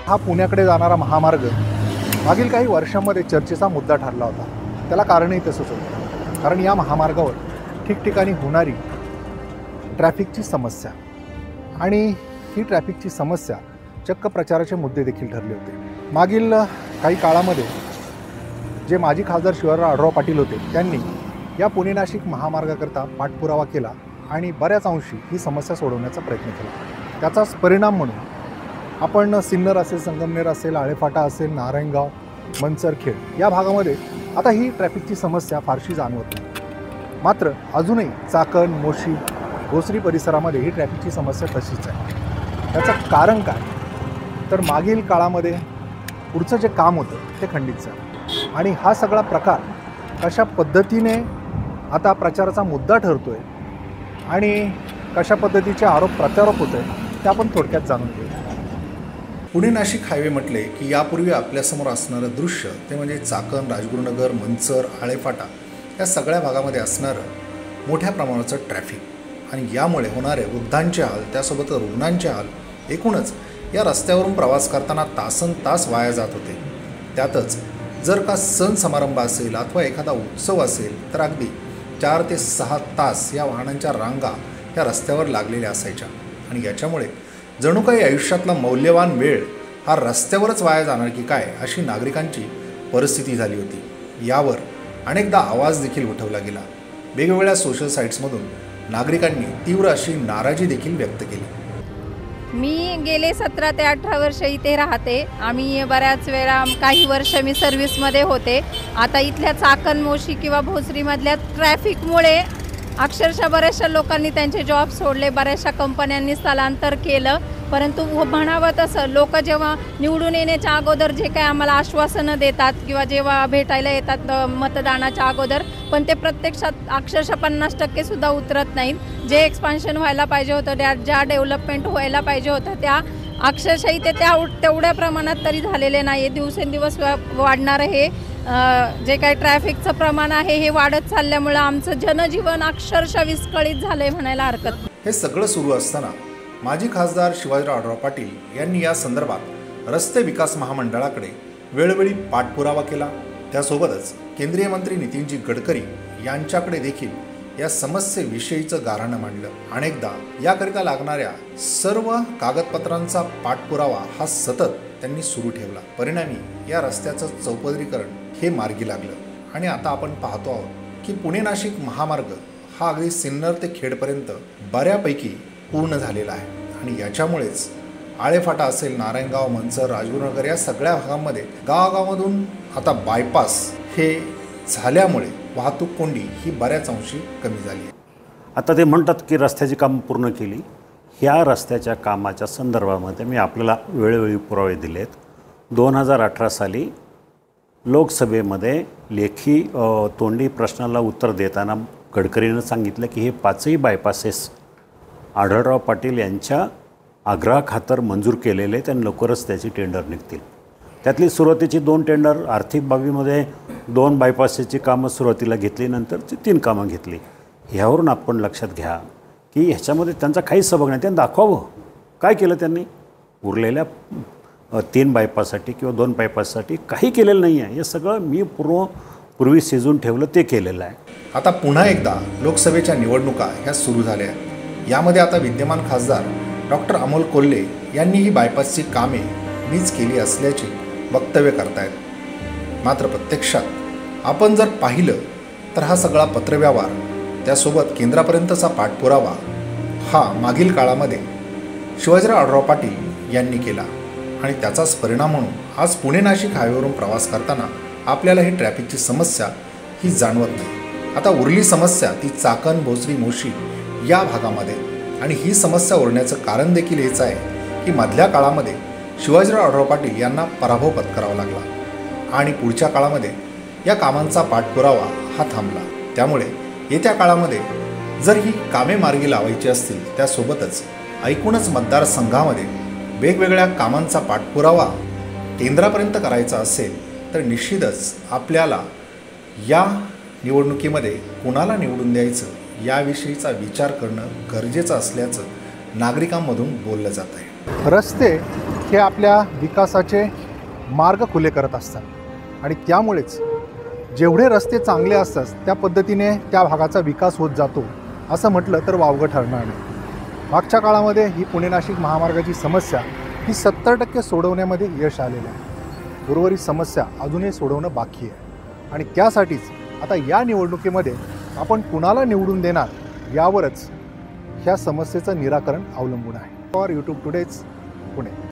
हा पुण्याकडे जाणारा महामार्ग मागील काही वर्षांमध्ये चर्चेचा मुद्दा ठरला होता। त्याला कारणही तसंच होतं, कारण या महामार्गावर ठिकठिकाणी होणारी ट्रॅफिकची समस्या आणि ही ट्रॅफिकची समस्या चक्क प्रचाराचे मुद्दे देखील ठरले होते। मागील काही काळामध्ये जे माजी खासदार शिवाजीराव आढळराव पाटील होते त्यांनी या पुणे नाशिक महामार्गाकरता पाठपुरावा केला आणि बऱ्याच अंशी ही समस्या सोडवण्याचा प्रयत्न केला। त्याचाच परिणाम म्हणून आपण सिन्नर असेल, संगमनेर असेल, आळेफाटा असेल, नारायणगाव, मंचरखेड या भागामध्ये आता ही ट्रॅफिकची समस्या फारशी जाणवत नाही। मात्र अजूनही चाकण, मोशी, भोसरी परिसरामध्ये ही ट्रॅफिकची समस्या तशीच आहे। त्याचं कारण काय तर मागील काळामध्ये पुढचं जे काम होतं ते खंडित झालं आणि हा सगळा प्रकार कशा पद्धतीने आता प्रचाराचा मुद्दा ठरतो आहे आणि कशा पद्धतीचे आरोप प्रत्यारोप होत आहे ते आपण थोडक्यात जाणून घेऊ। पुणे नाशिक हायवे म्हटले की यापूर्वी आपल्यासमोर असणारं दृश्य ते म्हणजे चाकण, राजगुरुनगर, मंचर, आळेफाटा या सगळ्या भागामध्ये असणारं मोठ्या प्रमाणाचं ट्रॅफिक आणि यामुळे होणारे वृद्धांचे हाल, त्यासोबत रुग्णांचे हाल, एकूणच या रस्त्यावरून प्रवास करताना तासनतास वाया जात होते। त्यातच जर का सण समारंभ असेल अथवा एखादा उत्सव असेल तर अगदी 4 ते 6 तास या वाहनांच्या रांगा या रस्त्यावर लागलेल्या असायच्या आणि याच्यामुळे जणू काही आयुष्यातला मौल्यवान वेळ हा रस्त्यावरच वाया जाणार की काय अशी नागरिकांची परिस्थिती झाली होती। यावर अनेकदा आवाज देखील उठवला गेला। वेगवेगळ्या सोशल साईट्समधून नागरिकांनी तीव्र अशी नाराजी देखील व्यक्त केली। मी गेले 17 ते 18 वर्ष इथे राहते। आम्ही बऱ्याच वेळा काही वर्ष मी सर्व्हिसमध्ये होते। आता इथल्या चाकण, मोशी किंवा भोसरीमधल्या ट्रॅफिकमुळे अक्षरशः बऱ्याचशा लोकांनी त्यांचे जॉब सोडले, बऱ्याचशा कंपन्यांनी स्थलांतर केलं। परंतु म्हणावं तसं लोक जेव्हा निवडून येण्याच्या अगोदर जे काही आम्हाला आश्वासनं देतात किंवा जेव्हा भेटायला येतात मतदानाच्या अगोदर, पण ते प्रत्यक्षात अक्षरशः 50% सुद्धा उतरत नाहीत। जे एक्सपान्शन व्हायला पाहिजे होतं, ज्या डेव्हलपमेंट व्हायला पाहिजे होतं त्या अक्षरशः इथे तेवढ्या प्रमाणात तरी झालेले नाही आहे। दिवसेंदिवस वाढणारं हे जे काही ट्रॅफिकचं प्रमाण आहे हे वाढत चालल्यामुळं आमचं जनजीवन अक्षरशः विस्कळीत झालं आहे म्हणायला हरकत नाही। हे सगळं सुरू असताना माजी खासदार शिवाजीराव आढळराव पाटील यांनी या संदर्भात रस्ते विकास महामंडळाकडे वेळोवेळी पाठपुरावा केला। त्यासोबतच केंद्रीय मंत्री नितीनजी गडकरी यांच्याकडे देखील या समस्येविषयीचं गाऱ्हाणं मांडलं। अनेकदा याकरिता लागणाऱ्या सर्व कागदपत्रांचा पाठपुरावा हा सतत त्यांनी सुरू ठेवला। परिणामी या रस्त्याचं चौपदरीकरण हे मार्गी लागलं आणि आता आपण पाहतो आहोत की पुणे नाशिक महामार्ग हा अगदी सिन्नर ते खेडपर्यंत बऱ्यापैकी पूर्ण झालेला आहे आणि याच्यामुळेच आळेफाटा असेल, नारायणगाव, मंचर, राजगुरुनगर या सगळ्या भागांमध्ये गावागावामधून आता बायपास हे झाल्यामुळे वाहतूक कोंडी ही बऱ्याच अंशी कमी झाली आहे। आता ते म्हणतात की रस्त्याची कामं पूर्ण केली। ह्या रस्त्याच्या कामाच्या संदर्भामध्ये मी आपल्याला वेळोवेळी पुरावे दिलेत। 2018 साली लोकसभेमध्ये लेखी तोंडी प्रश्नाला उत्तर देताना गडकरीनं सांगितलं की हे 5ही बायपासेस आढळराव पाटील यांच्या आग्रहाखातर मंजूर केलेले, त्यांनी लवकरच त्याची टेंडर निघतील। त्यातली सुरुवातीची 2 टेंडर आर्थिक बाबीमध्ये 2 बायपासेसची कामं सुरुवातीला घेतली, नंतरची 3 कामं घेतली। ह्यावरून आपण लक्षात घ्या की ह्याच्यामध्ये त्यांचा काही सहभाग नाही। त्यांनी दाखवावं काय केलं त्यांनी। उरलेल्या 3 बायपाससाठी किंवा 2 बायपाससाठी काही केलेलं नाही आहे। हे सगळं मी पूर्वी शिजून ठेवलं ते केलेलं आहे। आता पुन्हा एकदा लोकसभेच्या निवडणुका ह्या सुरू झाल्या। यामध्ये आता विद्यमान खासदार डॉक्टर अमोल कोल्हे यांनी ही बायपासची कामे मीच केली असल्याची वक्तव्य करतायत। मात्र प्रत्यक्षात आपण जर पाहिलं तर हा सगळा पत्रव्यवहार त्यासोबत केंद्रापर्यंतचा पाठपुरावा हा मागील काळामध्ये शिवाजीराव आढळराव पाटील यांनी केला आणि त्याचाच परिणाम म्हणून आज पुणे नाशिक हायवेवरून प्रवास करताना आपल्याला ही ट्रॅफिकची समस्या ही जाणवत नाही। आता उरली समस्या ती चाकण, भोसरी, मोशी या भागामध्ये आणि ही समस्या उरण्याचं कारण देखील हेच आहे की मधल्या काळामध्ये शिवाजीराव आढळराव पाटील यांना पराभव पत्करावा लागला आणि पुढच्या काळामध्ये या कामांचा पाठपुरावा हा थांबला। त्यामुळे येत्या काळामध्ये जर ही कामे मार्गी लावायची असतील त्यासोबतच ऐकूनच मतदारसंघामध्ये वेगवेगळ्या कामांचा पाठपुरावा केंद्रापर्यंत करायचा असेल तर निश्चितच आपल्याला या निवडणुकीमध्ये कोणाला निवडून द्यायचं याविषयीचा विचार करणं गरजेचं असल्याचं नागरिकांमधून बोललं जात आहे। रस्ते हे आपल्या विकासाचे मार्ग खुले करत असतात आणि त्यामुळेच जेवढे रस्ते चांगले असतात त्या पद्धतीने त्या भागाचा विकास होत जातो असं म्हटलं तर वावगं ठरणार नाही. मागच्या काळामध्ये ही पुणे नाशिक महामार्गाची समस्या ही 70% सोडवण्यामध्ये यश आलेलं आहे. उर्वरित समस्या अजूनही सोडवणं बाकी आहे आणि त्यासाठीच आता या निवडणुकीमध्ये आपण कुणाला निवडून देणार यावरच ह्या समस्येचं निराकरण अवलंबून आहे. फॉर यूट्यूब टुडेच पुणे.